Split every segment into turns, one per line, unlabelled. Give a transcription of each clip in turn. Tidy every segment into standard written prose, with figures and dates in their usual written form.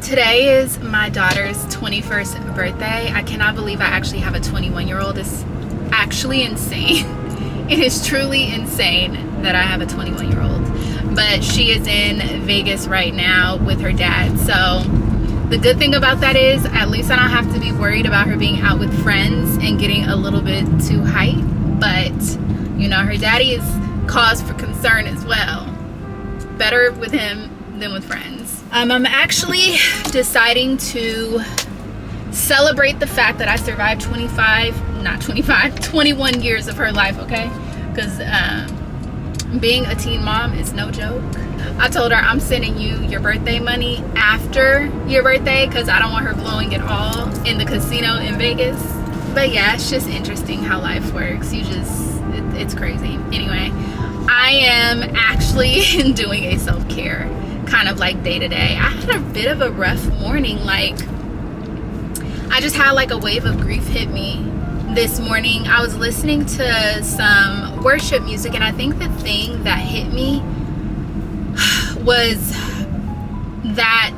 Today is my daughter's 21st birthday. I cannot believe I actually have a 21-year-old. It's actually insane. It is truly insane that I have a 21-year-old. But she is in Vegas right now with her dad. So the good thing about that is at least I don't have to be worried about her being out with friends and getting a little bit too hype. But, you know, her daddy is cause for concern as well. Better with him than with friends. I'm actually deciding to celebrate the fact that I survived 21 years of her life, okay? Because being a teen mom is no joke. I told her I'm sending you your birthday money after your birthday because I don't want her blowing it all in the casino in Vegas. But yeah, it's just interesting how life works. It's crazy. Anyway, I am actually doing a self-care kind of like day to day. I had a bit of a rough morning. Like, I just had like a wave of grief hit me this morning. I was listening to some worship music, and I think the thing that hit me was that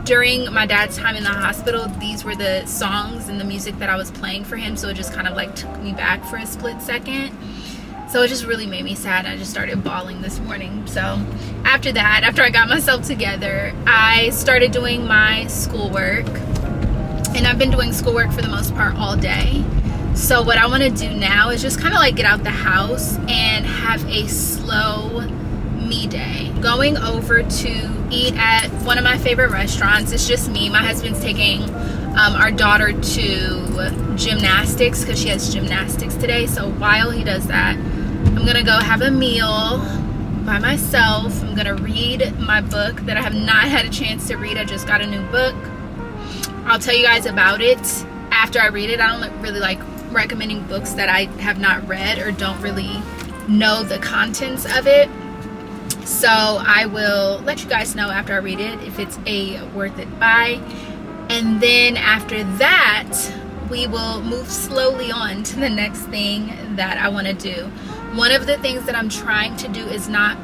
during my dad's time in the hospital, these were the songs and the music that I was playing for him. So it just kind of like took me back for a split second. So it just really made me sad. I just started bawling this morning. So after that, after I got myself together, I started doing my schoolwork. And I've been doing schoolwork for the most part all day. So what I want to do now is just kind of like get out the house and have a slow me day. Going over to eat at one of my favorite restaurants. It's just me. My husband's taking our daughter to gymnastics because she has gymnastics today. So while he does that, I'm gonna go have a meal by myself. I'm gonna read my book that I have not had a chance to read. I just got a new book. I'll tell you guys about it after I read it. I don't really like recommending books that I have not read or don't really know the contents of it. So I will let you guys know after I read it if it's a worth it buy. And then after that, we will move slowly on to the next thing that I want to do. One of the things that I'm trying to do is not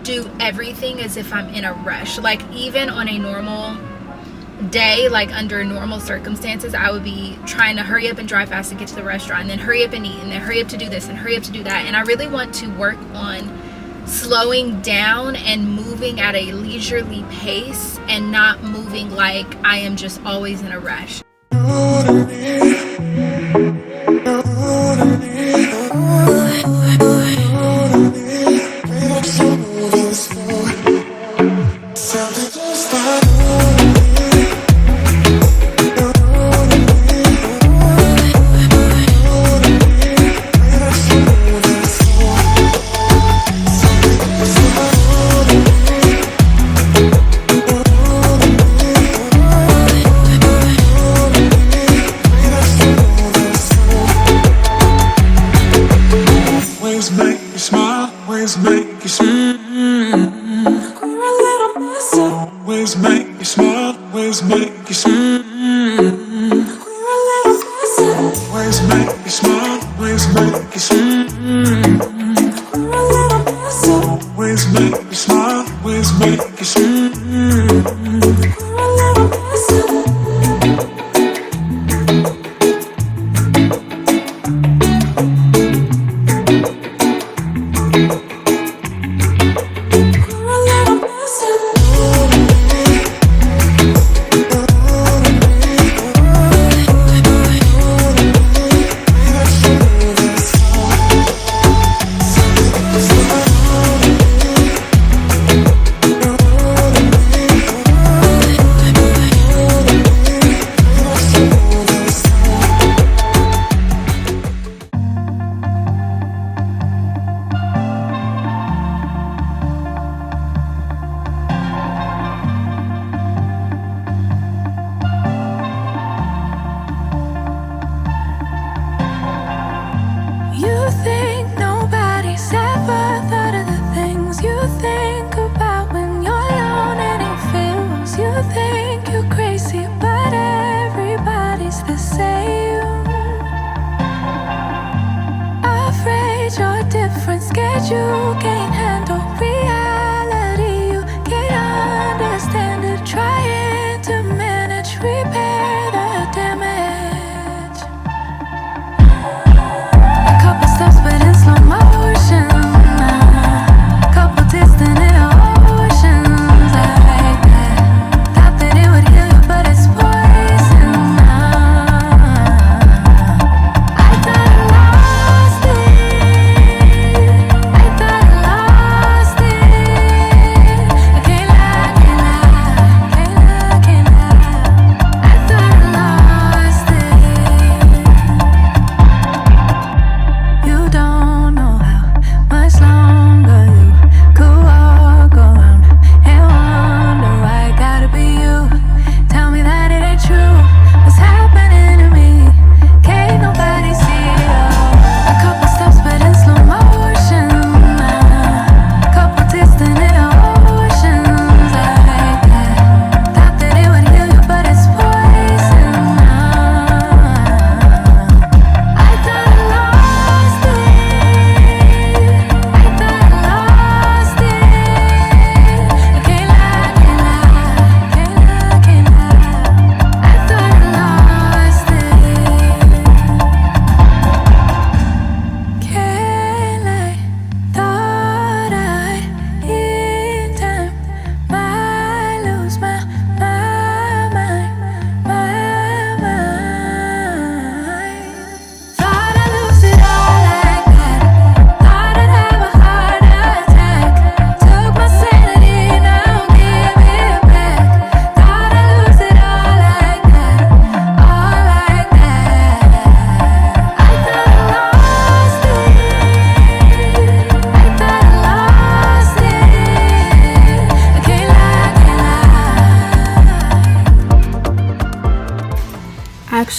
do everything as if I'm in a rush. Like, even on a normal day, like under normal circumstances, I would be trying to hurry up and drive fast to get to the restaurant, and then hurry up and eat, and then hurry up to do this and hurry up to do that. And I really want to work on slowing down and moving at a leisurely pace and not moving like I am just always in a rush.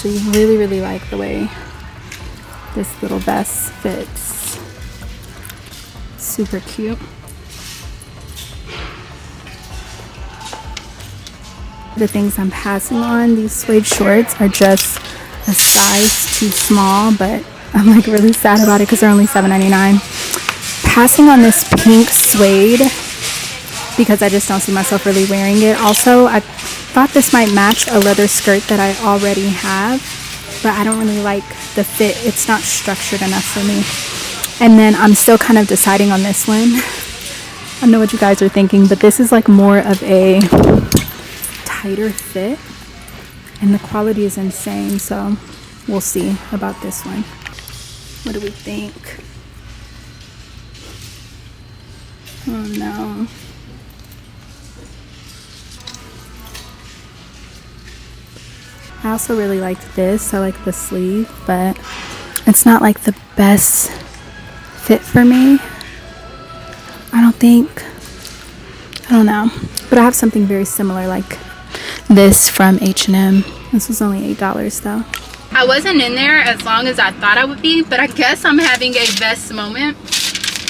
actually really like the way this little vest fits. Super cute. The things I'm passing on, these suede shorts are just a size too small, but I'm like really sad about it because they're only $7.99. Passing on this pink suede because I just don't see myself really wearing it. Also, I thought this might match a leather skirt that I already have, but I don't really like the fit. It's not structured enough for me. And then I'm still kind of deciding on this one. I don't know what you guys are thinking, but this is like more of a tighter fit and the quality is insane, so we'll see about this one. What do we think? Oh no. I also really like this. I like the sleeve, but it's not like the best fit for me. I don't think. I don't know. But I have something very similar like this from H&M. This was only $8 though. I wasn't in there as long as I thought I would be, but I guess I'm having a vest moment.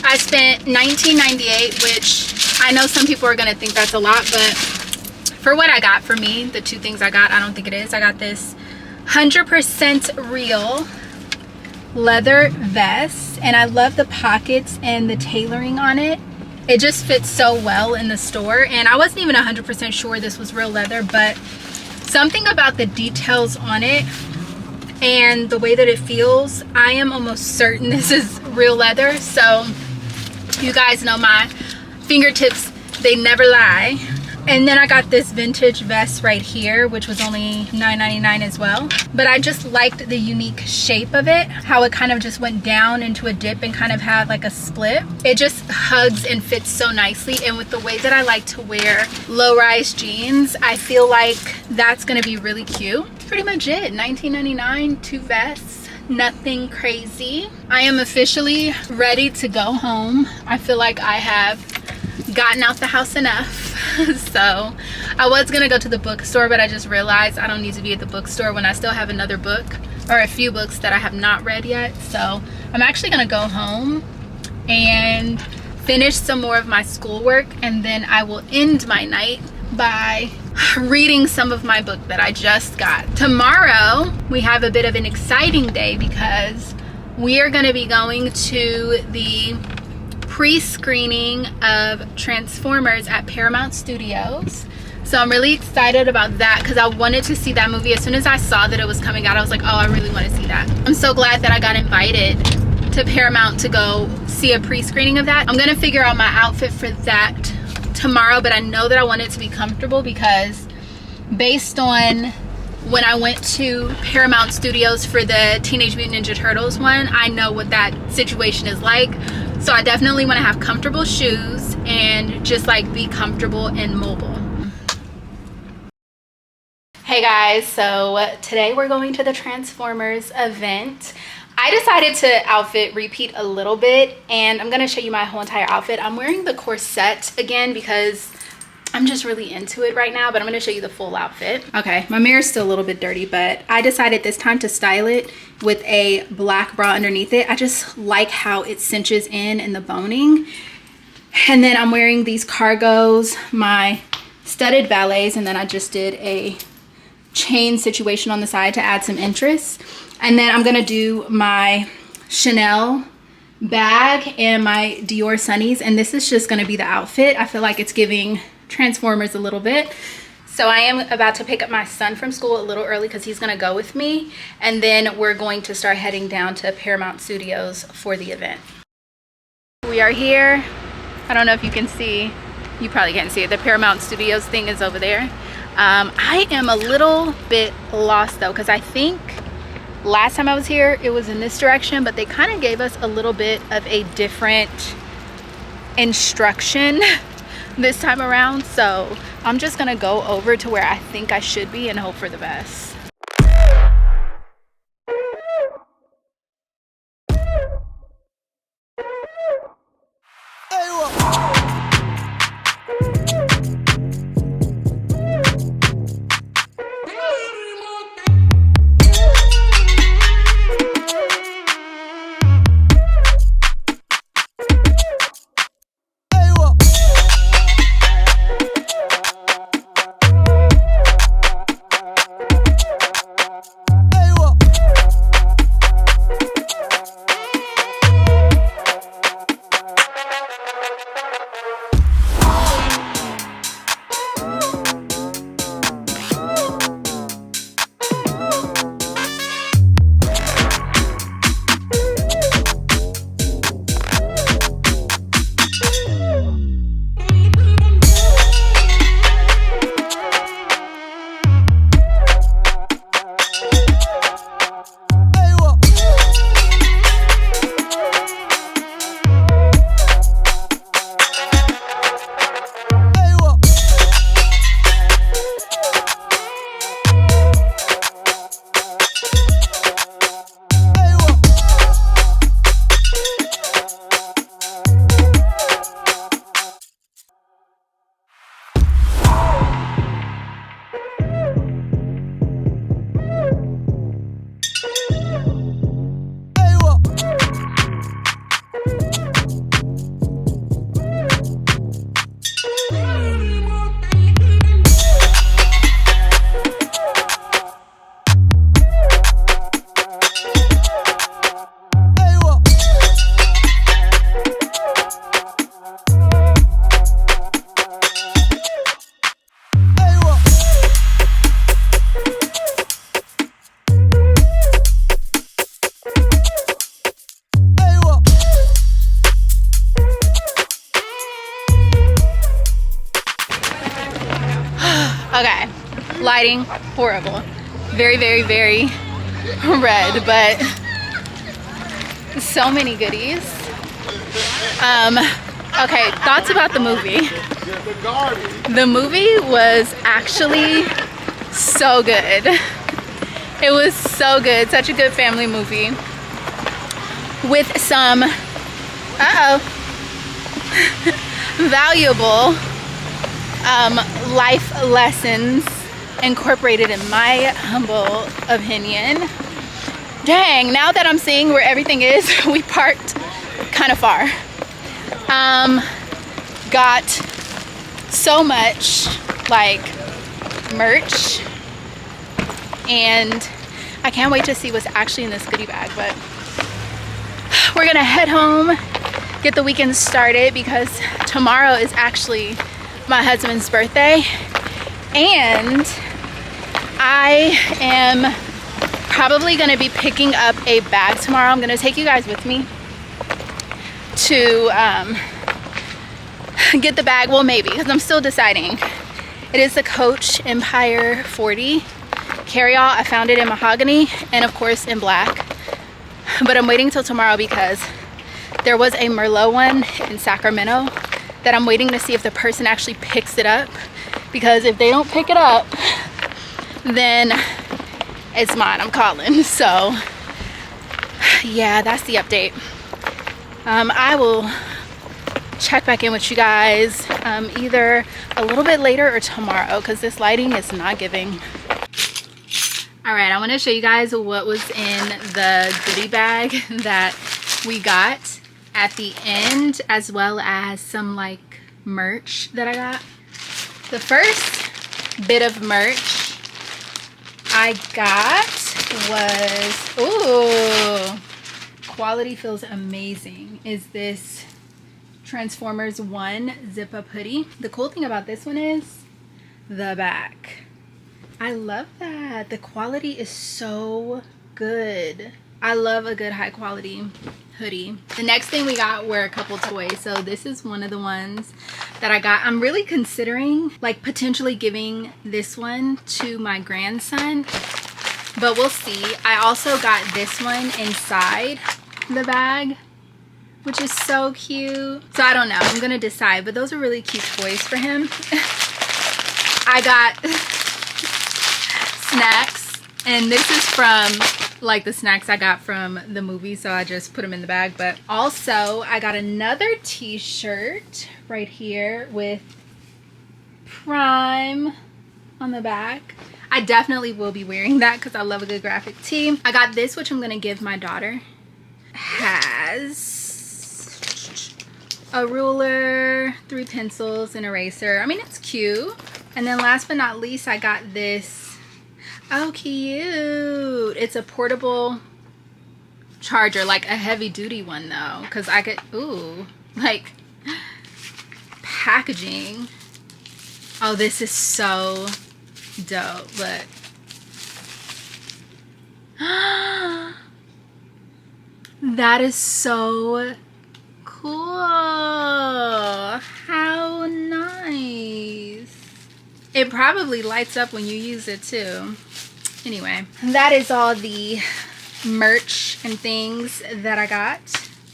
I spent $19.98, which I know some people are going to think that's a lot, but for what I got, for me, the two things I got, I don't think it is. I got this 100% real leather vest, and I love the pockets and the tailoring on it. It just fits so well in the store, and I wasn't even 100% sure this was real leather, but something about the details on it and the way that it feels, I am almost certain this is real leather. So you guys know my fingertips, they never lie. And then I got this vintage vest right here, which was only $9.99 as well. But I just liked the unique shape of it, how it kind of just went down into a dip and kind of had like a split. It just hugs and fits so nicely. And with the way that I like to wear low-rise jeans, I feel like that's gonna be really cute. Pretty much it, $19.99, two vests, nothing crazy. I am officially ready to go home. I feel like I have gotten out the house enough. So I was gonna go to the bookstore, but I just realized I don't need to be at the bookstore when I still have another book or a few books that I have not read yet. So I'm actually gonna go home and finish some more of my schoolwork, and then I will end my night by reading some of my book that I just got. Tomorrow we have a bit of an exciting day because we are going to be going to the pre-screening of Transformers at Paramount Studios. So I'm really excited about that because I wanted to see that movie. As soon as I saw that it was coming out, I was like, oh, I really want to see that. I'm so glad that I got invited to Paramount to go see a pre-screening of that. I'm gonna figure out my outfit for that tomorrow, but I know that I want it to be comfortable because based on when I went to Paramount Studios for the Teenage Mutant Ninja Turtles one, I know what that situation is like. So I definitely want to have comfortable shoes and just like be comfortable and mobile. Hey guys, so today we're going to the Transformers event. I decided to outfit repeat a little bit, and I'm going to show you my whole entire outfit. I'm wearing the corset again because I'm just really into it right now, but I'm going to show you the full outfit. Okay, my mirror's still a little bit dirty, but I decided this time to style it with a black bra underneath it. I just like how it cinches in and the boning. And then I'm wearing these cargos, my studded ballets, and then I just did a chain situation on the side to add some interest. And then I'm gonna do my Chanel bag and my Dior sunnies, and this is just gonna be the outfit. I feel like it's giving Transformers a little bit. So I am about to pick up my son from school a little early because he's gonna go with me, and then we're going to start heading down to Paramount Studios for the event. We are here. I don't know if you can see, you probably can't see it. The Paramount Studios thing is over there. I am a little bit lost though, because I think last time I was here it was in this direction, but they kind of gave us a little bit of a different instruction this time around. So I'm just gonna go over to where I think I should be and hope for the best. lighting, horrible. Very, very, very red, but so many goodies. Okay, thoughts about the movie. The movie was actually so good. It was so good. Such a good family movie with some valuable life lessons incorporated in my humble opinion. Dang, now that I'm seeing where everything is, we parked kind of far. Got so much like merch, and I can't wait to see what's actually in this goodie bag. But we're gonna head home, get the weekend started, because tomorrow is actually my husband's birthday, and I am probably gonna be picking up a bag tomorrow. I'm gonna take you guys with me to get the bag. Well, maybe, because I'm still deciding. It is the Coach Empire 40 carry-all. I found it in mahogany and of course in black, but I'm waiting till tomorrow because there was a Merlot one in Sacramento that I'm waiting to see if the person actually picks it up, because if they don't pick it up, then it's mine. I'm calling. So yeah, that's the update. I will check back in with you guys either a little bit later or tomorrow, because this lighting is not giving. All right, I want to show you guys what was in the goodie bag that we got at the end, as well as some like merch that I got. The first bit of merch I got was, ooh, quality feels amazing, is this Transformers 1 zip up hoodie. The cool thing about this one is the back. I love that. The quality is so good. I love a good high quality hoodie. The next thing we got were a couple toys. So this is one of the ones that I got. I'm really considering like potentially giving this one to my grandson, but we'll see. I also got this one inside the bag, which is so cute. So I don't know, I'm gonna decide, but those are really cute toys for him. I got snacks, and this is from like the snacks I got from the movie, so I just put them in the bag. But also I got another t-shirt right here with Prime on the back. I definitely will be wearing that because I love a good graphic tee. I got this, which I'm gonna give my daughter. Has a ruler, 3 pencils, an eraser. I mean, it's cute. And then last but not least, I got this. Oh, cute. It's a portable charger, like a heavy duty one though, because I could, ooh, like packaging. Oh, this is so dope. Look. That is so cool. How nice. It probably lights up when you use it too. Anyway, that is all the merch and things that I got.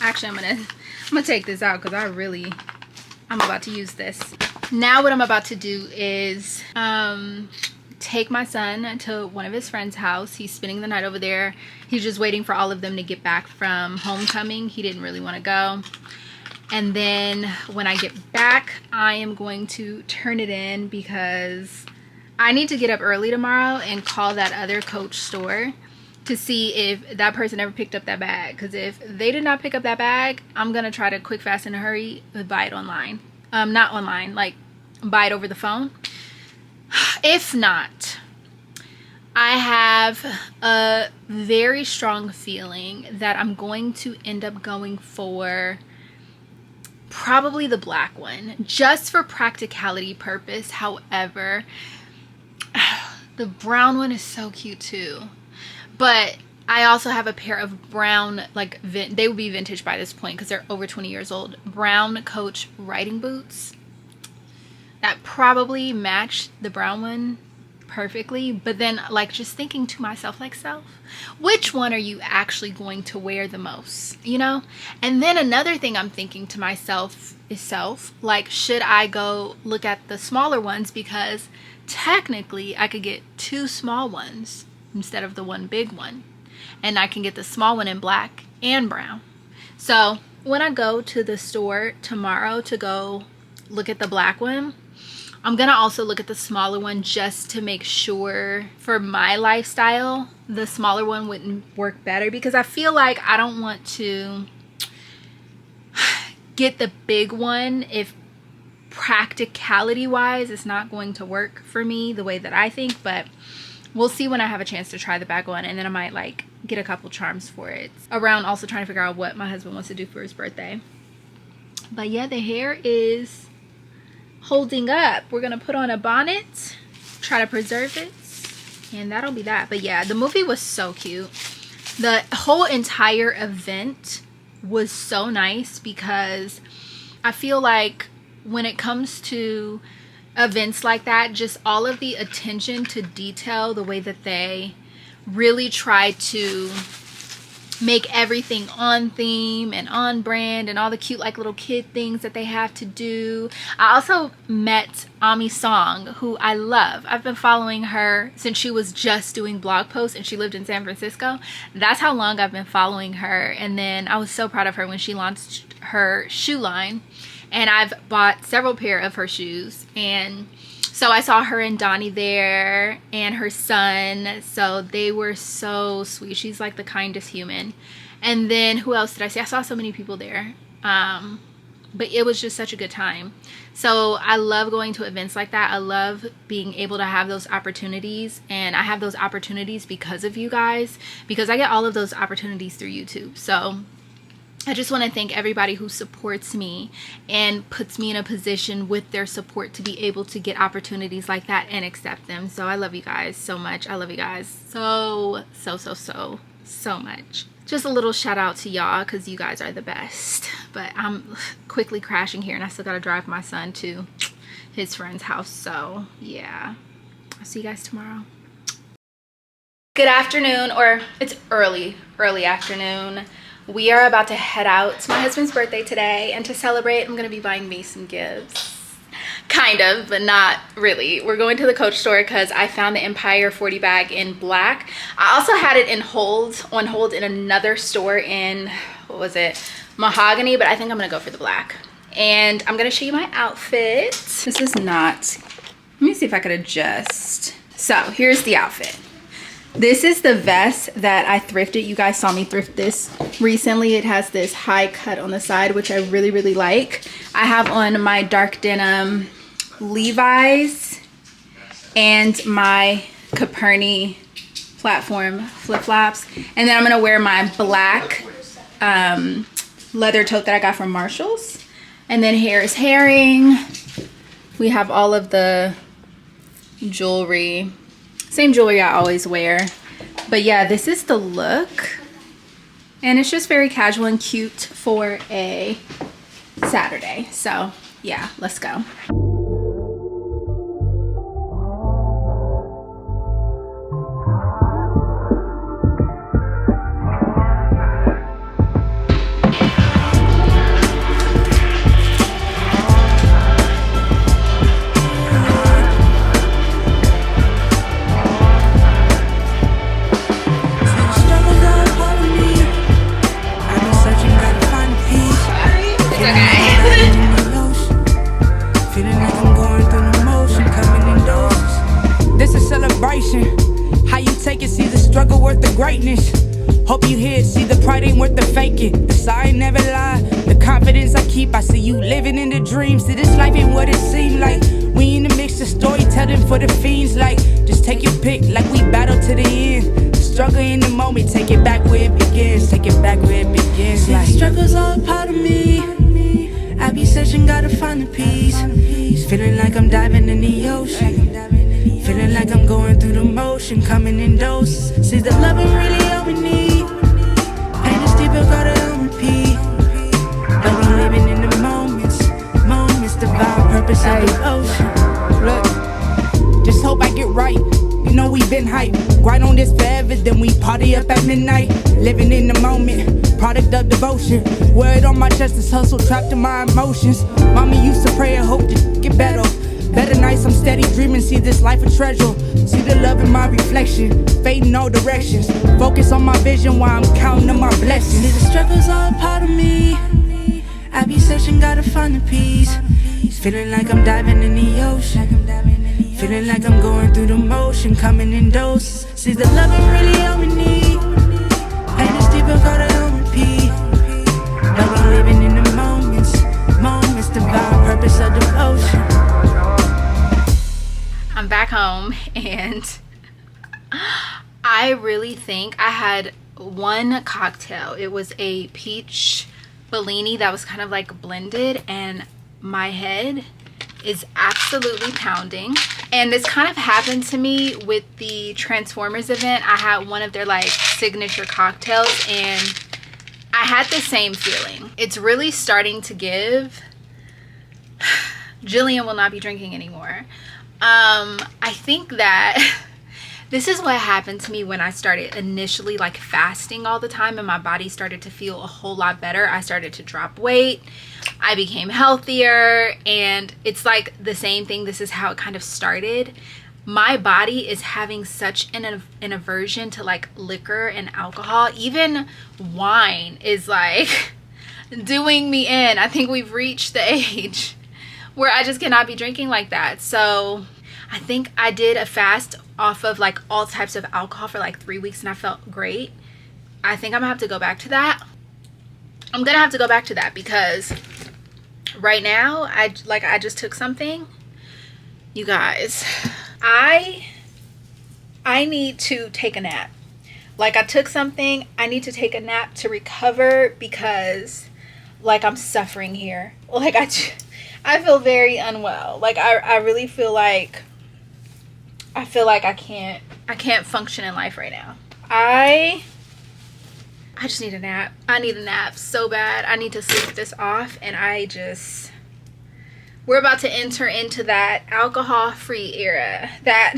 Actually, I'm gonna take this out because I'm about to use this. Now what I'm about to do is take my son to one of his friend's house. He's spending the night over there. He's just waiting for all of them to get back from homecoming. He didn't really want to go. And then when I get back, I am going to turn it in because I need to get up early tomorrow and call that other Coach store to see if that person ever picked up that bag. Because if they did not pick up that bag, I'm going to try to quick, fast, in a hurry buy it online. Not online, like buy it over the phone. If not, I have a very strong feeling that I'm going to end up going for probably the black one, just for practicality purpose. However, the brown one is so cute too. But I also have a pair of brown, like they would be vintage by this point because they're over 20 years old, brown Coach riding boots that probably match the brown one perfectly, but then like just thinking to myself, like, self, which one are you actually going to wear the most, you know? And then another thing I'm thinking to myself is, self, like, should I go look at the smaller ones, because technically I could get 2 small ones instead of the 1 big one, and I can get the small one in black and brown. So when I go to the store tomorrow to go look at the black one, I'm gonna also look at the smaller one, just to make sure for my lifestyle the smaller one wouldn't work better, because I feel like I don't want to get the big one if practicality wise it's not going to work for me the way that I think. But we'll see when I have a chance to try the bag one, and then I might like get a couple charms for it around, also trying to figure out what my husband wants to do for his birthday. But yeah, the hair is holding up. We're gonna put on a bonnet, try to preserve it, and that'll be that. But yeah, the movie was so cute. The whole entire event was so nice, because I feel like when it comes to events like that, just all of the attention to detail, the way that they really try to make everything on theme and on brand, and all the cute like little kid things that they have to do. I also met Ami Song, who I love. I've been following her since she was just doing blog posts and she lived in San Francisco. That's how long I've been following her. And then I was so proud of her when she launched her shoe line, and I've bought several pair of her shoes. And so I saw her and Donnie there, and her son. So they were so sweet. She's like the kindest human. And then who else did I see? I saw so many people there. But it was just such a good time. So I love going to events like that. I love being able to have those opportunities. And I have those opportunities because of you guys, because I get all of those opportunities through YouTube. So I just want to thank everybody who supports me and puts me in a position with their support to be able to get opportunities like that and accept them. So I love you guys so much. I love you guys so much. Just a little shout out to y'all, because you guys are the best. But I'm quickly crashing here, and I still got to drive my son to his friend's house. So yeah, I'll see you guys tomorrow. Good afternoon, or it's early afternoon. We are about to head out. It's my husband's birthday today, and to celebrate, I'm going to be buying me some gifts. Kind of, but not really. We're going to the Coach store because I found the Empire 40 bag in black. I also had it on hold in another store in, what was it, mahogany, but I think I'm going to go for the black. And I'm going to show you my outfit. This is not, let me see if I could adjust. So here's the outfit. This is the vest that I thrifted. You guys saw me thrift this recently. It has this high cut on the side, which I really like. I have on my dark denim Levi's and my Caperni platform flip-flops. And then I'm gonna wear my black leather tote that I got from Marshall's. And then here is herring. We have all of the jewelry. Same jewelry I always wear. But yeah, this is the look. And it's just very casual and cute for a Saturday. So yeah, let's go.
Greatness. Hope you hear it, see the pride ain't worth the faking. The side never lie, the confidence I keep. I see you living in the dreams. See, this life ain't what it seems like. We in the mix of storytelling for the fiends. Like, just take your pick, like we battle to the end. Struggle in the moment, take it back where it begins. Take it back where it begins. Like, struggle's all part of me. I be searching, gotta find the peace. Feeling like I'm diving in the ocean. Feeling like I'm going through the motion, coming in doses. See the love ain't really all we need. Pain is deeper, gotta on repeat. But we living in the moments, divine purpose of the ocean. Look, Just hope I get right. You know we been hype. Grind on this forever, then we party up at midnight. Living in the moment, product of devotion. Wear it on my chest, this hustle trapped in my emotions. Mama used to pray and hope to get better. Better nights, I'm steady dreaming, see this life a treasure. See the love in my reflection, fading all directions. Focus on my vision while I'm counting on my blessings. See the struggles all part of me. I be searching, gotta find the peace. Feeling like I'm diving in the ocean. Feeling like I'm going through the motion, coming in doses. See the love I really all we need. And it's deeper, gotta on repeat. Now we living in the moments, moments, divine purpose of devotion.
I'm back home, and I really think I had one cocktail. It was a peach Bellini that was kind of like blended, and my head is absolutely pounding. And this kind of happened to me with the Transformers event. I had one of their like signature cocktails, and I had the same feeling. It's really starting to give. Jillian will not be drinking anymore. I think that this is what happened to me when I started initially like fasting all the time, and my body started to feel a whole lot better. I started to drop weight. I became healthier, and it's like the same thing. This is how it kind of started. My body is having such an aversion to like liquor and alcohol. Even wine is like doing me in. I think we've reached the age where I just cannot be drinking like that. So I think I did a fast off of like all types of alcohol for like 3 weeks, and I felt great. I think I'm gonna have to go back to that. I'm gonna have to go back to that because right now I just took something. You guys, I need to take a nap. Like I took something, I need to take a nap to recover because like I'm suffering here. Like I feel very unwell. Like I really feel like I can't function in life right now. I just need a nap. I need a nap so bad. I need to sleep this off, and we're about to enter into that alcohol-free era, that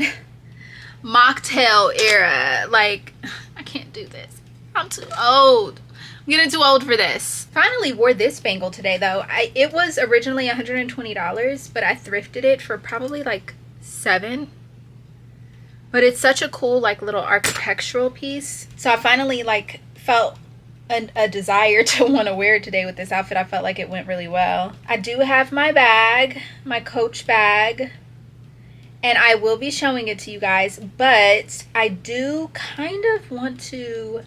mocktail era. Like, I can't do this. I'm too old. I'm getting too old for this. Finally wore this bangle today though. It was originally $120, but I thrifted it for probably like $7. But it's such a cool like little architectural piece. So I finally like felt a desire to want to wear it today with this outfit. I felt like it went really well. I do have my bag, my Coach bag, and I will be showing it to you guys, but I do kind of want to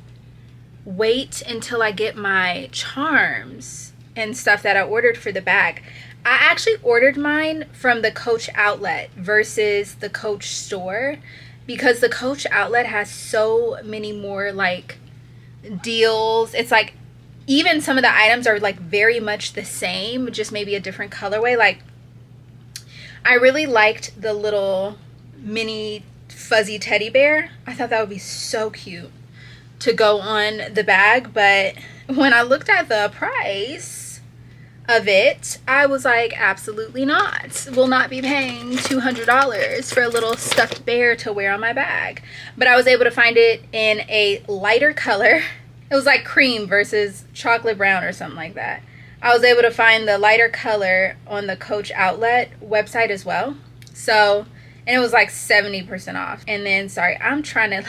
wait until I get my charms and stuff that I ordered for the bag. I actually ordered mine from the Coach outlet versus the Coach store because the Coach outlet has so many more like deals. It's like even some of the items are like very much the same, just maybe a different colorway. Like I really liked the little mini fuzzy teddy bear. I thought that would be so cute to go on the bag, but when I looked at the price of it, I was like, absolutely not. Will not be paying $200 for a little stuffed bear to wear on my bag. But I was able to find it in a lighter color. It was like cream versus chocolate brown or something like that. I was able to find the lighter color on the Coach outlet website as well. So, and it was like 70% off. And then, sorry, I'm trying to like,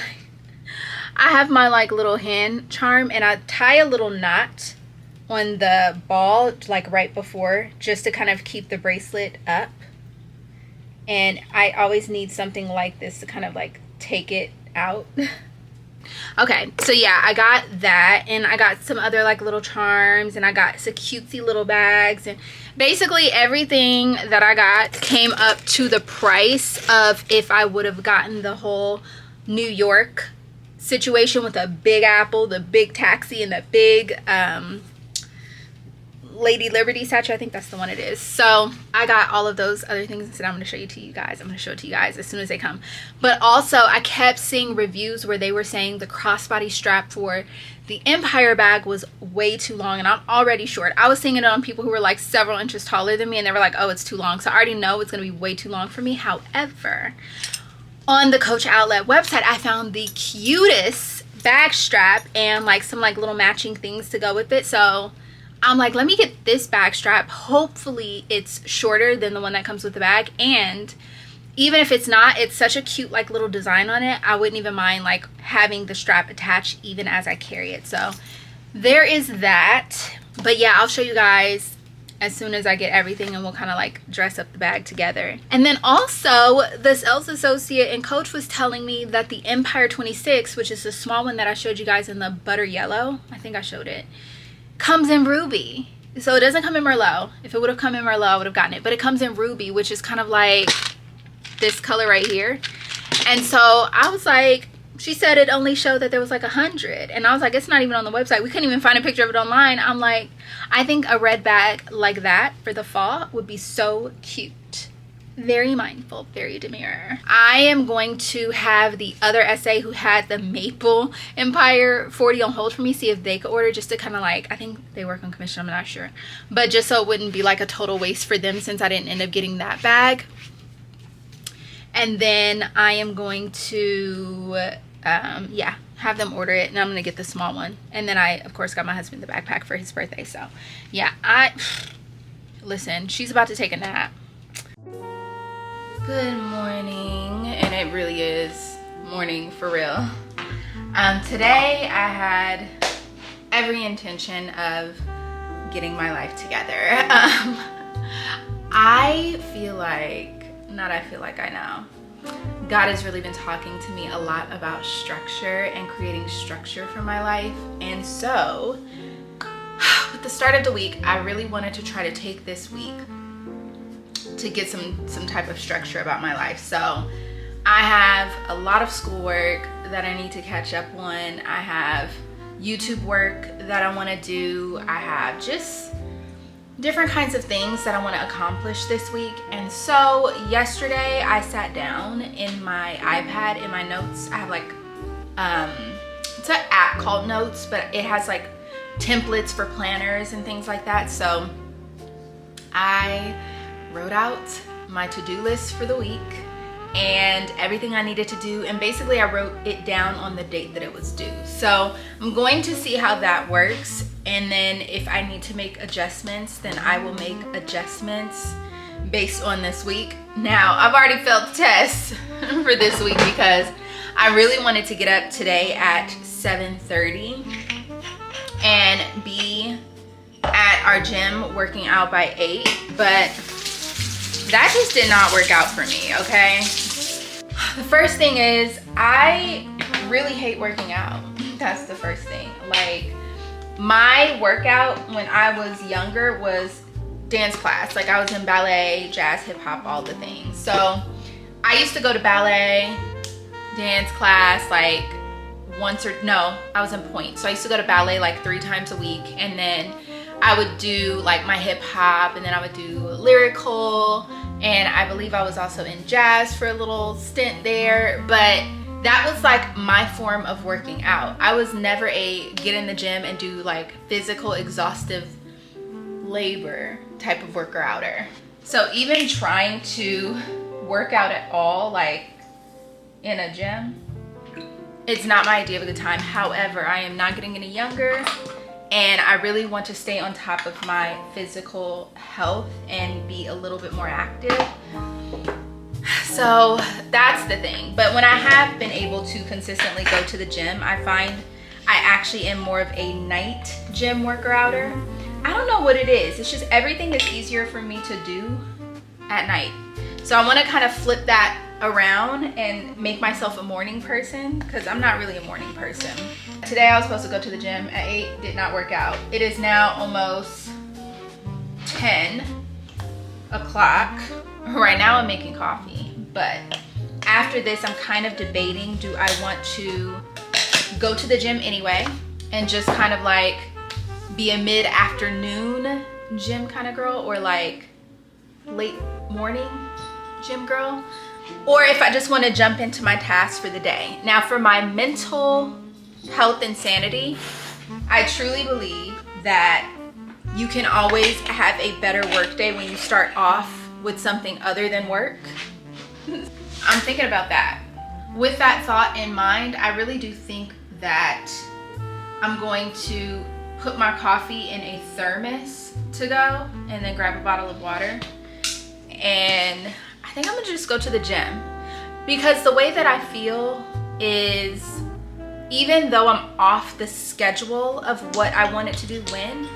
I have my like little hand charm, and I tie a little knot on the ball like right before, just to kind of keep the bracelet up. And I always need something like this to kind of like take it out. Okay, so yeah, I got that, and I got some other like little charms, and I got some cutesy little bags, and basically everything that I got came up to the price of if I would have gotten the whole New York situation with a big apple, the big taxi, and the big Lady Liberty statue. I think that's the one it is. So I got all of those other things and said I'm going to show you to you guys. I'm going to show it to you guys as soon as they come. But also I kept seeing reviews where they were saying the crossbody strap for the Empire bag was way too long, and I'm already short. I was seeing it on people who were like several inches taller than me, and they were like, oh, it's too long. So I already know it's going to be way too long for me. However, on the Coach Outlet website, I found the cutest bag strap and like some like little matching things to go with it. So I'm like, let me get this bag strap. Hopefully it's shorter than the one that comes with the bag, and even if it's not, it's such a cute like little design on it. I wouldn't even mind like having the strap attached even as I carry it. So there is that. But yeah, I'll show you guys as soon as I get everything, and we'll kind of like dress up the bag together. And then also the sales associate and coach was telling me that the Empire 26, which is the small one that I showed you guys in the butter yellow, I think I showed it, comes in ruby. So it doesn't come in Merlot. If it would have come in Merlot, I would have gotten it. But it comes in ruby, which is kind of like this color right here. And so I was like, she said it only showed that there was like 100, and I was like, it's not even on the website. We couldn't even find a picture of it online. I'm like, I think a red bag like that for the fall would be so cute. Very mindful, very demure. I am going to have the other SA who had the Maple Empire 40 on hold for me, see if they could order, just to kind of like, I think they work on commission, I'm not sure, but just so it wouldn't be like a total waste for them since I didn't end up getting that bag. And then I am going to yeah, have them order it, and I'm gonna get the small one. And then I of course got my husband the backpack for his birthday. So yeah, listen, she's about to take a nap. Good morning, and it really is morning for real. Today I had every intention of getting my life together. I feel like, I know God has really been talking to me a lot about structure and creating structure for my life. And so with the start of the week, I really wanted to try to take this week to get some type of structure about my life. So I have a lot of schoolwork that I need to catch up on. I have YouTube work that I want to do. I have just different kinds of things that I want to accomplish this week. And so yesterday I sat down in my iPad, in my notes. I have like it's an app called Notes, but it has like templates for planners and things like that. So I wrote out my to-do list for the week and everything I needed to do, and basically I wrote it down on the date that it was due. So I'm going to see how that works, and then if I need to make adjustments, then I will make adjustments based on this week. Now, I've already failed the test for this week because I really wanted to get up today at 7:30 and be at our gym working out by 8, but that just did not work out for me, okay? The first thing is I really hate working out. That's the first thing. Like, my workout when I was younger was dance class. Like, I was in ballet, jazz, hip hop, all the things. So I used to go to ballet, dance class, like I was in Point. So I used to go to ballet like 3 times a week, and then I would do like my hip hop, and then I would do lyrical, and I believe I was also in jazz for a little stint there. But that was like my form of working out. I was never a get in the gym and do like physical exhaustive labor type of worker outer. So even trying to work out at all, like in a gym, it's not my idea of a good time. However, I am not getting any younger, and I really want to stay on top of my physical health and be a little bit more active. So that's the thing. But when I have been able to consistently go to the gym, I find I actually am more of a night gym worker outer. I don't know what it is. It's just everything is easier for me to do at night. So I want to kind of flip that around and make myself a morning person, because I'm not really a morning person. Today I was supposed to go to the gym at 8, did not work out. It is now almost 10 o'clock. Right now I'm making coffee, but after this I'm kind of debating, do I want to go to the gym anyway and just kind of like be a mid-afternoon gym kind of girl, or like late morning gym girl, or if I just want to jump into my tasks for the day. Now for my mental health and sanity, I truly believe that you can always have a better work day when you start off with something other than work. I'm thinking about that. With that thought in mind, I really do think that I'm going to put my coffee in a thermos to go, and then grab a bottle of water. And I think I'm gonna just go to the gym, because the way that I feel is, even though I'm off the schedule of what I wanted to do when,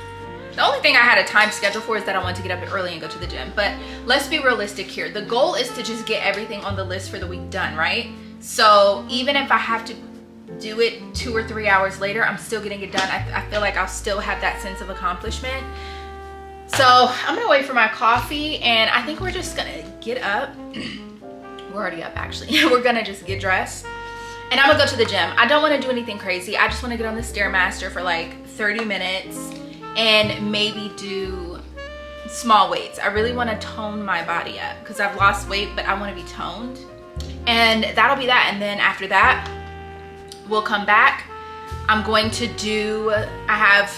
the only thing I had a time schedule for is that I wanted to get up early and go to the gym. But let's be realistic here. The goal is to just get everything on the list for the week done, right? So even if I have to do it 2 or 3 hours later, I'm still getting it done. I feel like I'll still have that sense of accomplishment. So I'm gonna wait for my coffee, and I think we're just gonna get up. We're already up actually. We're gonna just get dressed, and I'm gonna go to the gym. I don't wanna do anything crazy. I just wanna get on the Stairmaster for like 30 minutes and maybe do small weights. I really wanna tone my body up because I've lost weight, but I wanna be toned. And that'll be that. And then after that, we'll come back. I'm going to do, I have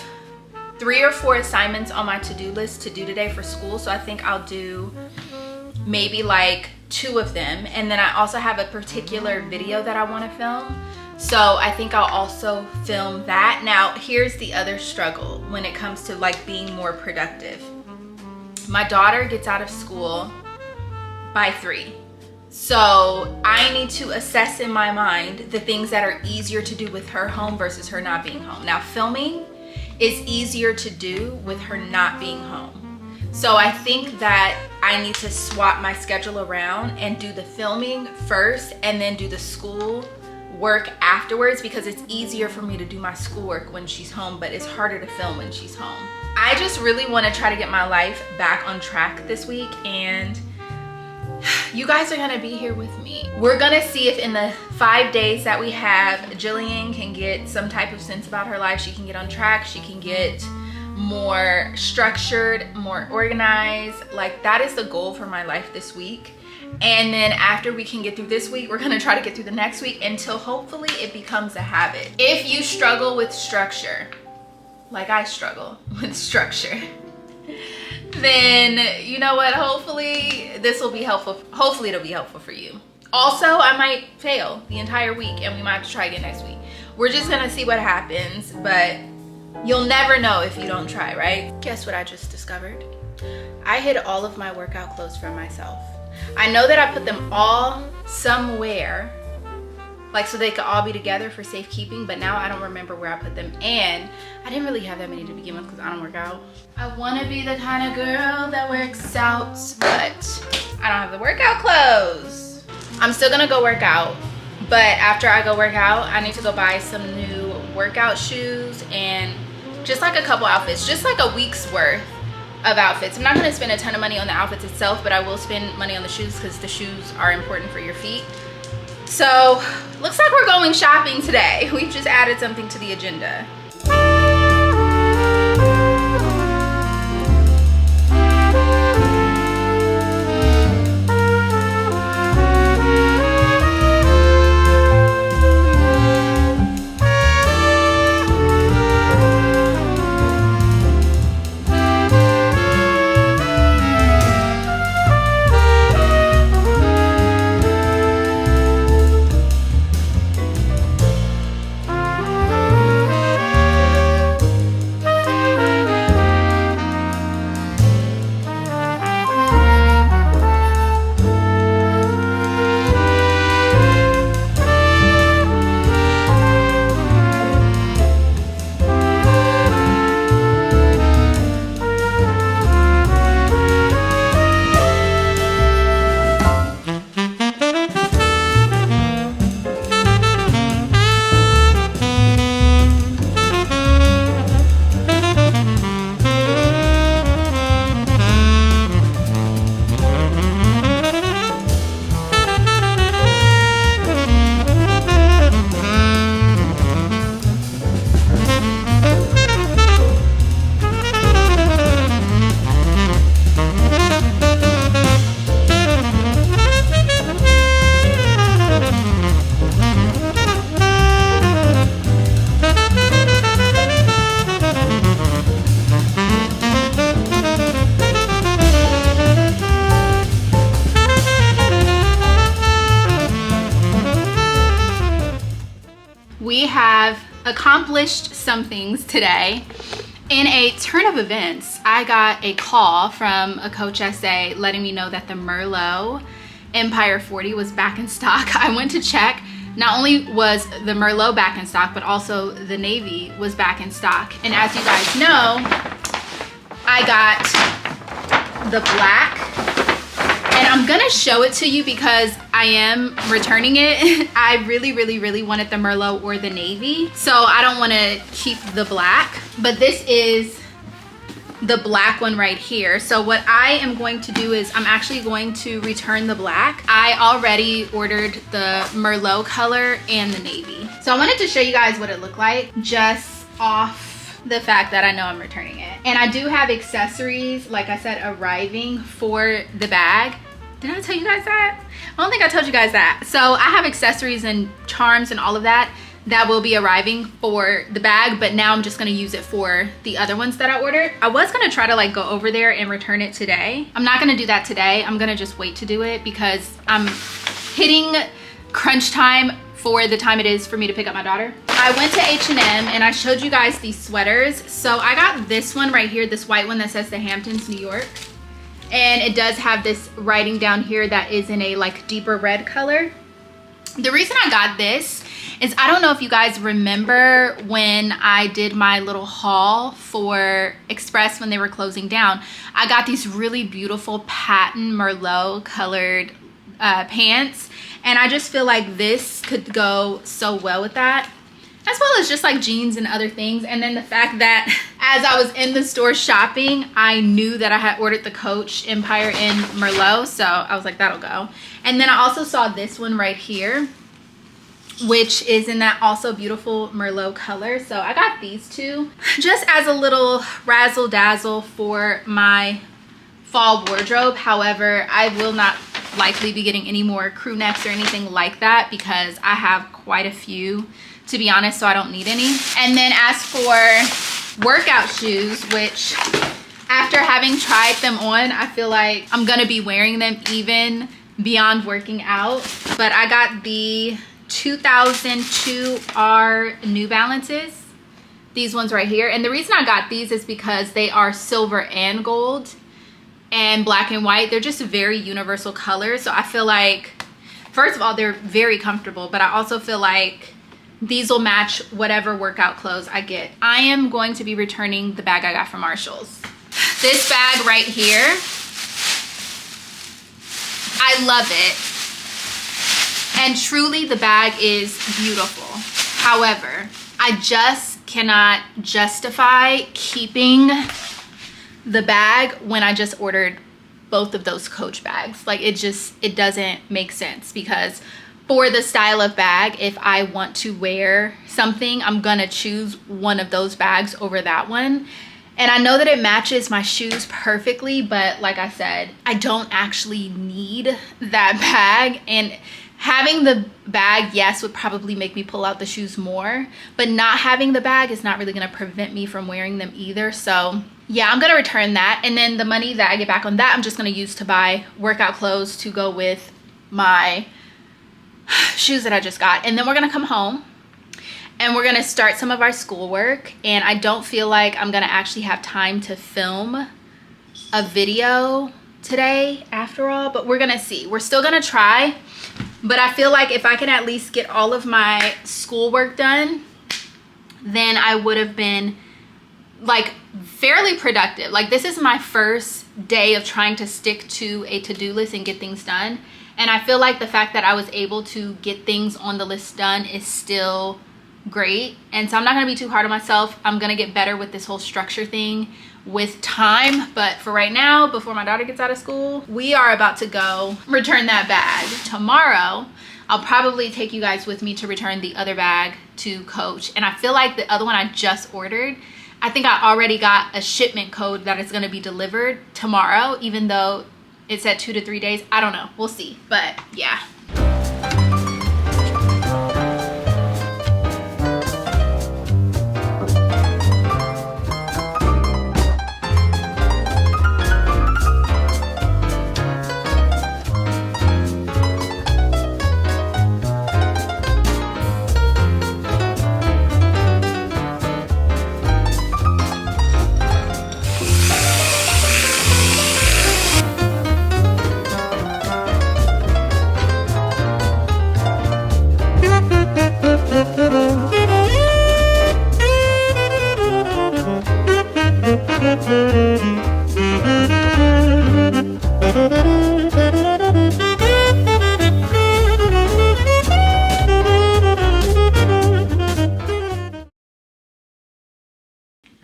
3 or 4 assignments on my to-do list to do today for school. So I think I'll do maybe like 2 of them. And then I also have a particular video that I want to film. So I think I'll also film that. Now, here's the other struggle when it comes to like being more productive. My daughter gets out of school by 3. So I need to assess in my mind the things that are easier to do with her home versus her not being home. Now, filming is easier to do with her not being home. So I think that I need to swap my schedule around and do the filming first and then do the school work afterwards, because it's easier for me to do my schoolwork when she's home, but it's harder to film when she's home. I just really want to try to get my life back on track this week, and you guys are gonna be here with me. We're gonna see if in the 5 days that we have, Jillian can get some type of sense about her life. She can get on track. She can get more structured, more organized. Like, that is the goal for my life this week. And then after we can get through this week, we're gonna try to get through the next week until hopefully it becomes a habit. If you struggle with structure, like I struggle with structure, then you know what, hopefully this will be helpful. Hopefully it'll be helpful for you. Also, I might fail the entire week and we might have to try again next week. We're just gonna see what happens, but you'll never know if you don't try, right? Guess what I just discovered? I hid all of my workout clothes from myself. I know that I put them all somewhere, like so they could all be together for safekeeping, but now I don't remember where I put them. And I didn't really have that many to begin with because I don't work out. I want to be the kind of girl that works out, but I don't have the workout clothes. I'm still gonna go work out, but after I go work out, I need to go buy some new workout shoes and just like a couple outfits, just like a week's worth of outfits. I'm not gonna spend a ton of money on the outfits itself, but I will spend money on the shoes because the shoes are important for your feet. So looks like we're going shopping today. We've just added something to the agenda. we have accomplished some things today. In a turn of events, I got a call from a Coach SA letting me know that the Merlot Empire 40 was back in stock. I went to check. Not only was the Merlot back in stock, but also the navy was back in stock. And as you guys know, I got the black. And I'm gonna show it to you because I am returning it. I really wanted the Merlot or the navy, so I don't want to keep the black. But this is the black one right here. So what I am going to do is I'm actually going to return the black. I already ordered the Merlot color and the navy. So I wanted to show you guys what it looked like just off the fact that I know I'm returning it. And I do have accessories, like I said, arriving for the bag. Did I tell you guys that? I don't think I told you guys that. So I have accessories and charms and all of that will be arriving for the bag, but now I'm just gonna use it for the other ones that I ordered. I was gonna try to like go over there and return it today. I'm not gonna do that today. I'm gonna just wait to do it because I'm hitting crunch time for the time it is for me to pick up my daughter. I went to H&M and I showed you guys these sweaters. So I got this one right here, this white one that says the Hamptons, New York. And it does have this writing down here that is in a like deeper red color. The reason I got this is I don't know if you guys remember when I did my little haul for Express when they were closing down. I got these really beautiful patent Merlot colored pants, and I just feel like this could go so well with that, as well as just like jeans and other things. And then the fact that as I was in the store shopping, I knew that I had ordered the Coach Empire in Merlot, so I was like, that'll go. And then I also saw this one right here, which is in that also beautiful Merlot color. So I got these two just as a little razzle dazzle for my fall wardrobe. However, I will not likely be getting any more crew necks or anything like that because I have quite a few, to be honest, so I don't need any. And then as for workout shoes, which after having tried them on, I feel like I'm gonna be wearing them even beyond working out. But I got the 2002 R New Balances, these ones right here. And the reason I got these is because they are silver and gold and black and white. They're just very universal colors. So I feel like, first of all, they're very comfortable, but I also feel like these will match whatever workout clothes I get. I am going to be returning the bag I got from Marshall's. This bag right here, I love it. And truly the bag is beautiful. However, I just cannot justify keeping the bag when I just ordered both of those Coach bags. Like it doesn't make sense, because for the style of bag, if I want to wear something, I'm gonna choose one of those bags over that one. And I know that it matches my shoes perfectly, but like I said, I don't actually need that bag. And having the bag, yes, would probably make me pull out the shoes more, but not having the bag is not really gonna prevent me from wearing them either. So yeah, I'm gonna return that. And then the money that I get back on that, I'm just gonna use to buy workout clothes to go with my shoes that I just got. And then we're gonna come home and we're gonna start some of our schoolwork. And I don't feel like I'm gonna actually have time to film a video today after all, but we're gonna see. We're still gonna try, but I feel like if I can at least get all of my schoolwork done, then I would have been like fairly productive. Like this is my first day of trying to stick to a to-do list and get things done. And I feel like the fact that I was able to get things on the list done is still great. And so I'm not gonna be too hard on myself. I'm gonna get better with this whole structure thing with time. But for right now, before my daughter gets out of school, we are about to go return that bag. Tomorrow, I'll probably take you guys with me to return the other bag to Coach. And I feel like the other one I just ordered, I think I already got a shipment code that is gonna be delivered tomorrow, even though it said 2 to 3 days. I don't know, we'll see, but yeah.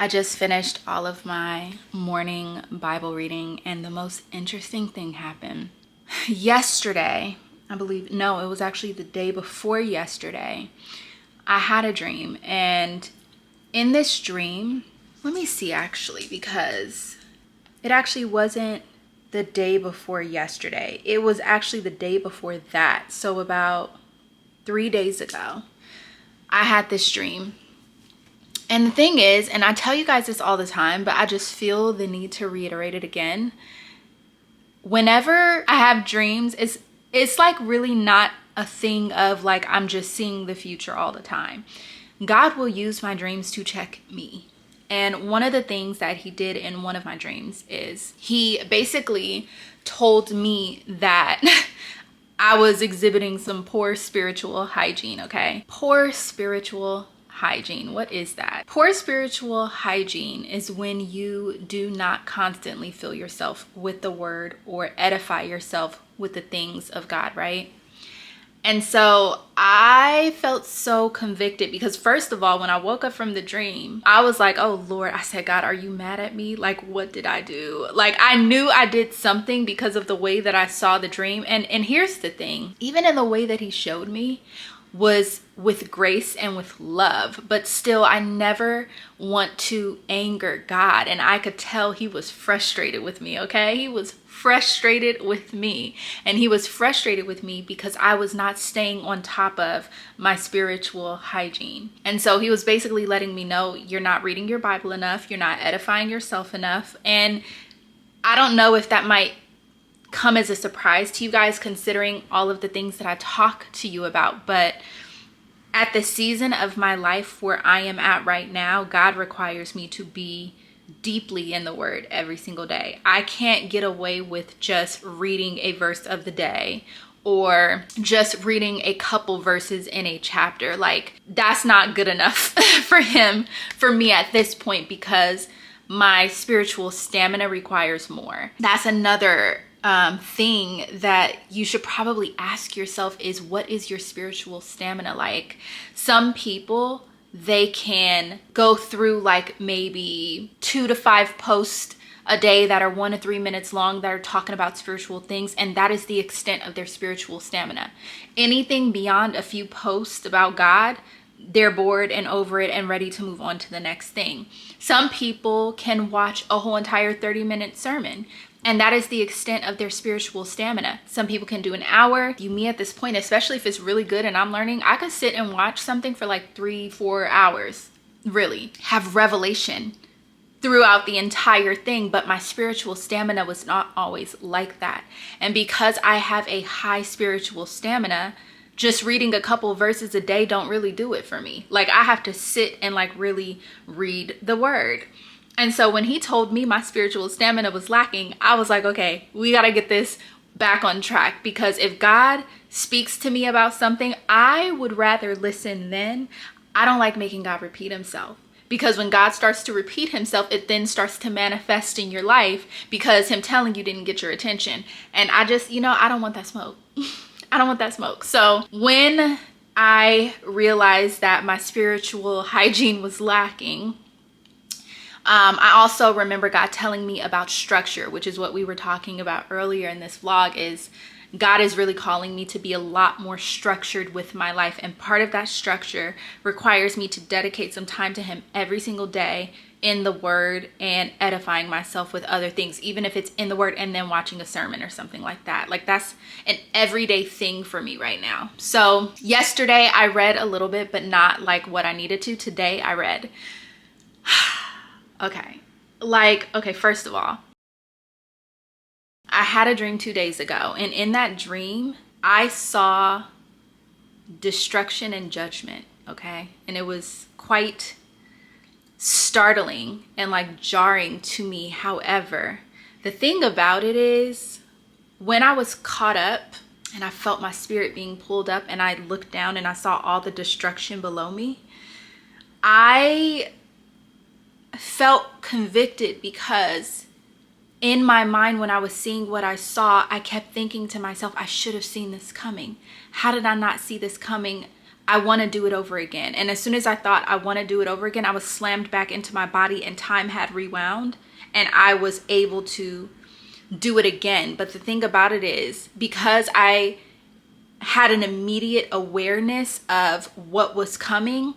I just finished all of my morning Bible reading, and the most interesting thing happened. Yesterday, I believe, no, it was actually the day before yesterday, I had a dream. And in this dream, let me see actually, because it actually wasn't the day before yesterday. It was actually the day before that. So about 3 days ago, I had this dream. And the thing is, and I tell you guys this all the time, but I just feel the need to reiterate it again. Whenever I have dreams, it's like really not a thing of like I'm just seeing the future all the time. God will use my dreams to check me. And one of the things that he did in one of my dreams is he basically told me that I was exhibiting some poor spiritual hygiene, okay? Poor spiritual hygiene. What is that? Poor spiritual hygiene is when you do not constantly fill yourself with the word or edify yourself with the things of God, right? And so I felt so convicted because first of all, when I woke up from the dream, I was like, oh Lord, I said, God, are you mad at me? Like, what did I do? Like, I knew I did something because of the way that I saw the dream. And here's the thing, even in the way that he showed me was with grace and with love, but still I never want to anger God. And I could tell he was frustrated with me, okay? He was frustrated with me, and he was frustrated with me because I was not staying on top of my spiritual hygiene. And so he was basically letting me know, you're not reading your Bible enough, you're not edifying yourself enough. And I don't know if that might come as a surprise to you guys considering all of the things that I talk to you about, but at the season of my life where I am at right now, God requires me to be deeply in the word every single day. I can't get away with just reading a verse of the day or just reading a couple verses in a chapter. Like, that's not good enough for me at this point, because my spiritual stamina requires more. That's another thing that you should probably ask yourself is, what is your spiritual stamina like? Some people, they can go through like maybe 2 to 5 posts a day that are 1 to 3 minutes long that are talking about spiritual things, and that is the extent of their spiritual stamina. Anything beyond a few posts about God, they're bored and over it and ready to move on to the next thing. Some people can watch a whole entire 30-minute sermon, and that is the extent of their spiritual stamina. Some people can do an hour. Me at this point, especially if it's really good and I'm learning, I could sit and watch something for like 3-4 hours, really have revelation throughout the entire thing. But my spiritual stamina was not always like that. And because I have a high spiritual stamina, just reading a couple verses a day don't really do it for me. Like, I have to sit and like really read the word. And so when he told me my spiritual stamina was lacking, I was like, okay, we got to get this back on track, because if God speaks to me about something, I would rather listen then. I don't like making God repeat himself, because when God starts to repeat himself, it then starts to manifest in your life because him telling you didn't get your attention. And I just, I don't want that smoke. I don't want that smoke. So when I realized that my spiritual hygiene was lacking, I also remember God telling me about structure, which is what we were talking about earlier in this vlog. Is God is really calling me to be a lot more structured with my life. And part of that structure requires me to dedicate some time to him every single day in the word and edifying myself with other things, even if it's in the word and then watching a sermon or something like that. Like, that's an everyday thing for me right now. So yesterday I read a little bit, but not like what I needed to. Today I read. Okay, first of all, I had a dream 2 days ago, and in that dream, I saw destruction and judgment, okay? And it was quite startling and like jarring to me. However, the thing about it is, when I was caught up and I felt my spirit being pulled up and I looked down and I saw all the destruction below me, I felt convicted, because in my mind, when I was seeing what I saw, I kept thinking to myself, I should have seen this coming. How did I not see this coming? I want to do it over again. And as soon as I thought I want to do it over again, I was slammed back into my body and time had rewound and I was able to do it again. But the thing about it is, because I had an immediate awareness of what was coming,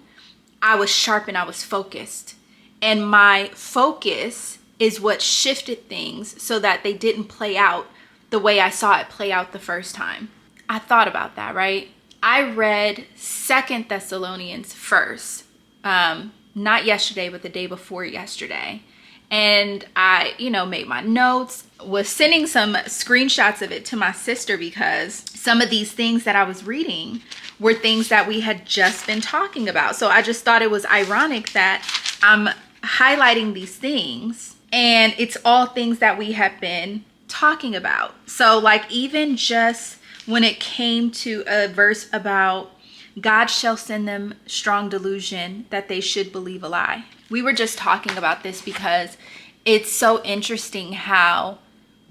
I was sharp and I was focused. And my focus is what shifted things so that they didn't play out the way I saw it play out the first time. I thought about that, right? I read 2 Thessalonians first, not yesterday, but the day before yesterday. And I, made my notes, was sending some screenshots of it to my sister because some of these things that I was reading were things that we had just been talking about. So I just thought it was ironic that I'm highlighting these things and it's all things that we have been talking about. So like even just when it came to a verse about God shall send them strong delusion that they should believe a lie. We were just talking about this because it's so interesting how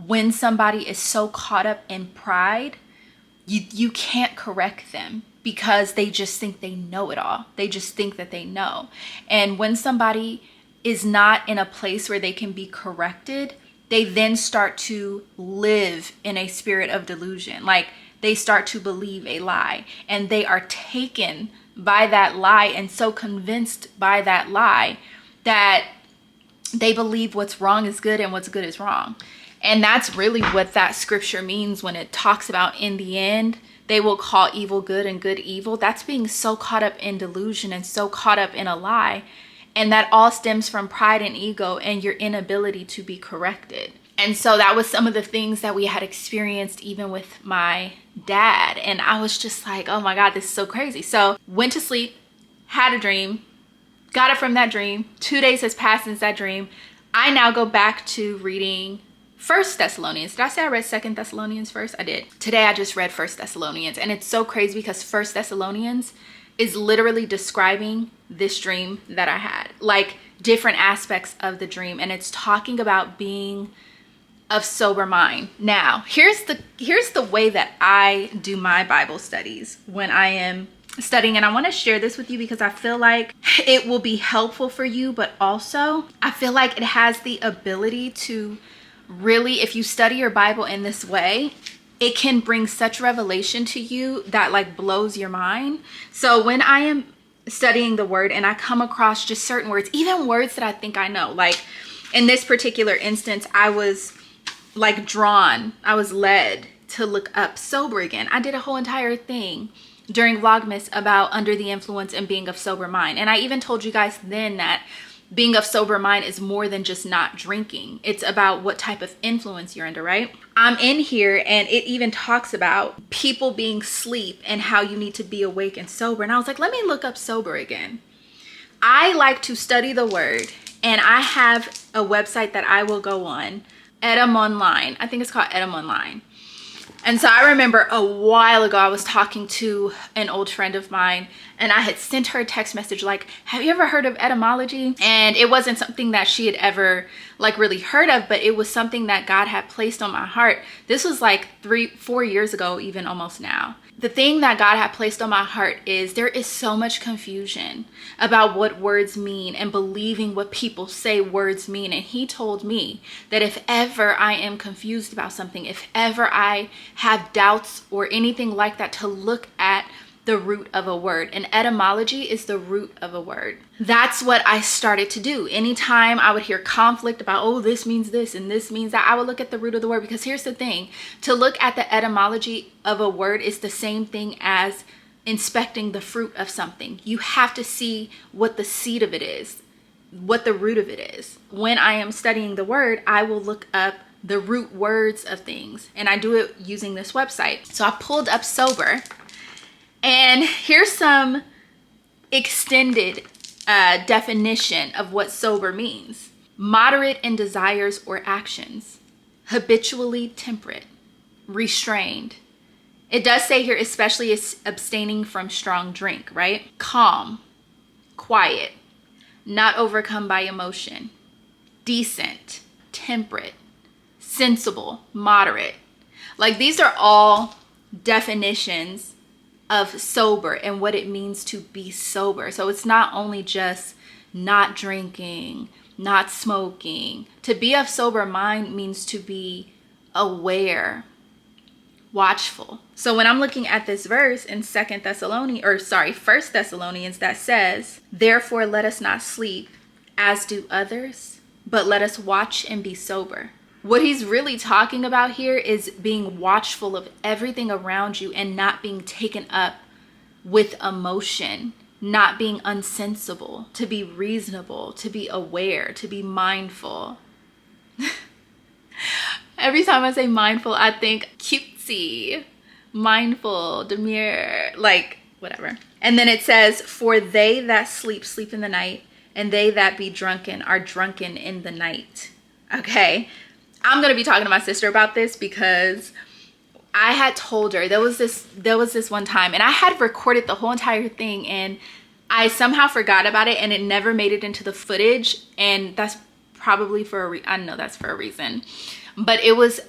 when somebody is so caught up in pride, you can't correct them because they just think they know it all. They just think that they know. And when somebody is not in a place where they can be corrected, they then start to live in a spirit of delusion. Like they start to believe a lie and they are taken by that lie and so convinced by that lie that they believe what's wrong is good and what's good is wrong. And that's really what that scripture means when it talks about in the end, they will call evil good and good evil. That's being so caught up in delusion and so caught up in a lie. And that all stems from pride and ego and your inability to be corrected. And so that was some of the things that we had experienced even with my dad. And I was just like, oh my God, this is so crazy. So went to sleep, had a dream, got it from that dream. 2 days has passed since that dream. I now go back to reading 1 Thessalonians. Did I say I read 2 Thessalonians first? I did. Today I just read 1 Thessalonians. And it's so crazy because 1 Thessalonians is literally describing this dream that I had. Like different aspects of the dream. And it's talking about being of sober mind. Now, here's the way that I do my Bible studies when I am studying, and I want to share this with you because I feel like it will be helpful for you, but also I feel like it has the ability to really, if you study your Bible in this way, it can bring such revelation to you that like blows your mind. So when I am studying the word and I come across just certain words, even words that I think I know, like in this particular instance, I was led to look up sober again. I did a whole entire thing during Vlogmas about under the influence and being of sober mind. And I even told you guys then that being of sober mind is more than just not drinking. It's about what type of influence you're under, right? I'm in here and it even talks about people being asleep and how you need to be awake and sober. And I was like, let me look up sober again. I like to study the word and I have a website that I will go on, Edom Online. I think it's called Edom Online. And so I remember a while ago, I was talking to an old friend of mine and I had sent her a text message like, have you ever heard of etymology? And it wasn't something that she had ever like really heard of, but it was something that God had placed on my heart. This was like 3-4 years ago, even almost now. The thing that God had placed on my heart is there is so much confusion about what words mean and believing what people say words mean. And he told me that if ever I am confused about something, if ever I have doubts or anything like that, to look at the root of a word. And etymology is the root of a word. That's what I started to do. Anytime I would hear conflict about, oh, this means this and this means that, I would look at the root of the word. Because here's the thing, to look at the etymology of a word is the same thing as inspecting the fruit of something. You have to see what the seed of it is, what the root of it is. When I am studying the word, I will look up the root words of things. And I do it using this website. So I pulled up sober. And here's some extended definition of what sober means. Moderate in desires or actions, habitually temperate, restrained. It does say here, especially abstaining from strong drink, right? Calm, quiet, not overcome by emotion, decent, temperate, sensible, moderate. Like these are all definitions of sober and what it means to be sober. So it's not only just not drinking, not smoking. To be of sober mind means to be aware, watchful. So when I'm looking at this verse in First Thessalonians that says, therefore let us not sleep as do others, but let us watch and be sober. What he's really talking about here is being watchful of everything around you and not being taken up with emotion, not being unsensible, to be reasonable, to be aware, to be mindful. Every time I say mindful, I think cutesy, mindful, demure, like whatever. And then it says, for they that sleep, sleep in the night, and they that be drunken are drunken in the night. Okay. I'm going to be talking to my sister about this because I had told her there was this one time, and I had recorded the whole entire thing, and I somehow forgot about it, and it never made it into the footage. And that's probably I know that's for a reason. But it was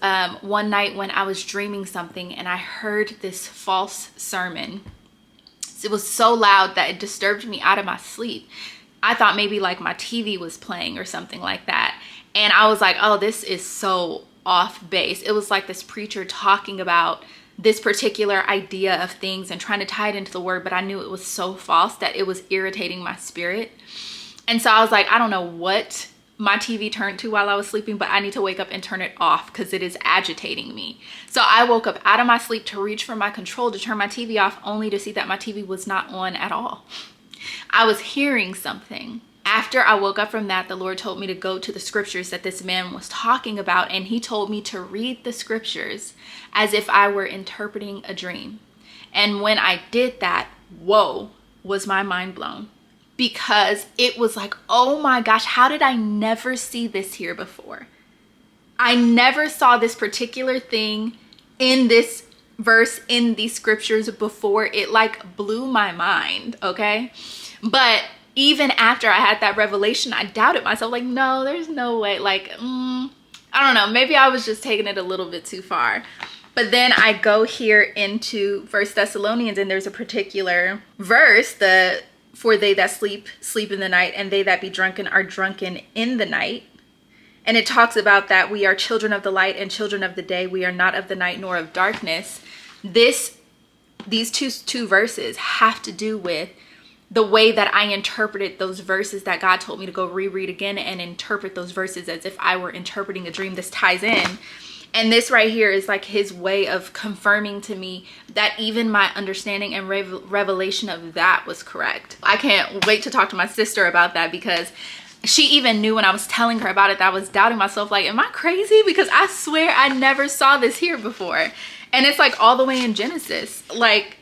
one night when I was dreaming something and I heard this false sermon. It was so loud that it disturbed me out of my sleep. I thought maybe like my TV was playing or something like that. And I was like, oh, this is so off base. It was like this preacher talking about this particular idea of things and trying to tie it into the word, but I knew it was so false that it was irritating my spirit. And so I was like, I don't know what my TV turned to while I was sleeping, but I need to wake up and turn it off because it is agitating me. So I woke up out of my sleep to reach for my control to turn my TV off, only to see that my TV was not on at all. I was hearing something. After I woke up from that, the Lord told me to go to the scriptures that this man was talking about, and he told me to read the scriptures as if I were interpreting a dream. And when I did that, whoa, was my mind blown. Because it was like, oh my gosh, how did I never see this here before? I never saw this particular thing in this verse, in these scriptures before. It like blew my mind, okay? But even after I had that revelation, I doubted myself. Like, no, there's no way. Like, I don't know. Maybe I was just taking it a little bit too far. But then I go here into First Thessalonians, and there's a particular verse, for they that sleep, sleep in the night, and they that be drunken are drunken in the night. And it talks about that we are children of the light and children of the day. We are not of the night nor of darkness. These two verses have to do with the way that I interpreted those verses that God told me to go reread again and interpret those verses as if I were interpreting a dream. This ties in. And this right here is like his way of confirming to me that even my understanding and revelation of that was correct. I can't wait to talk to my sister about that, because she even knew when I was telling her about it that I was doubting myself. Like, am I crazy? Because I swear I never saw this here before. And it's like all the way in Genesis. Like,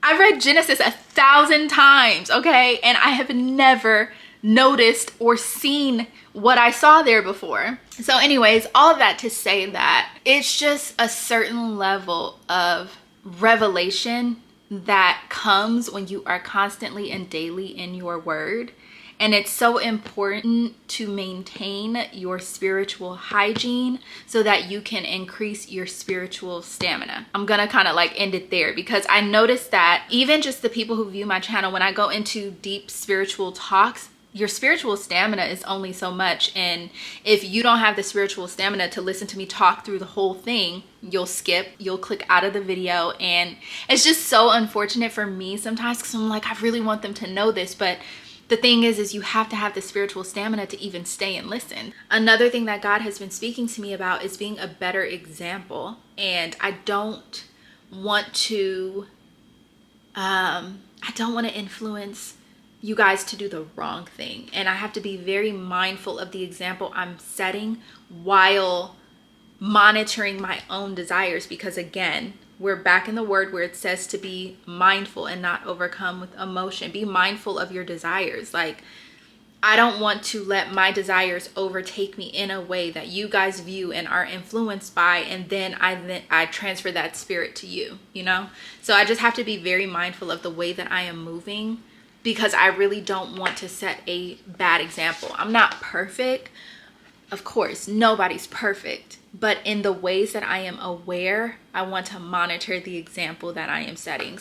I read Genesis 1,000 times, okay? And I have never noticed or seen what I saw there before. So anyways, all of that to say that it's just a certain level of revelation that comes when you are constantly and daily in your word. And it's so important to maintain your spiritual hygiene so that you can increase your spiritual stamina. I'm gonna kind of like end it there, because I noticed that even just the people who view my channel, when I go into deep spiritual talks, your spiritual stamina is only so much. And if you don't have the spiritual stamina to listen to me talk through the whole thing, you'll skip, you'll click out of the video. And it's just so unfortunate for me sometimes, because I'm like, I really want them to know this, but the thing is you have to have the spiritual stamina to even stay and listen. Another thing that God has been speaking to me about is being a better example. And I don't want to influence you guys to do the wrong thing. And I have to be very mindful of the example I'm setting while monitoring my own desires, because again, we're back in the word where it says to be mindful and not overcome with emotion. Be mindful of your desires. Like, I don't want to let my desires overtake me in a way that you guys view and are influenced by, and then I transfer that spirit to you, you know? So I just have to be very mindful of the way that I am moving, because I really don't want to set a bad example. I'm not perfect. Of course, nobody's perfect. But in the ways that I am aware, I want to monitor the example that I am setting.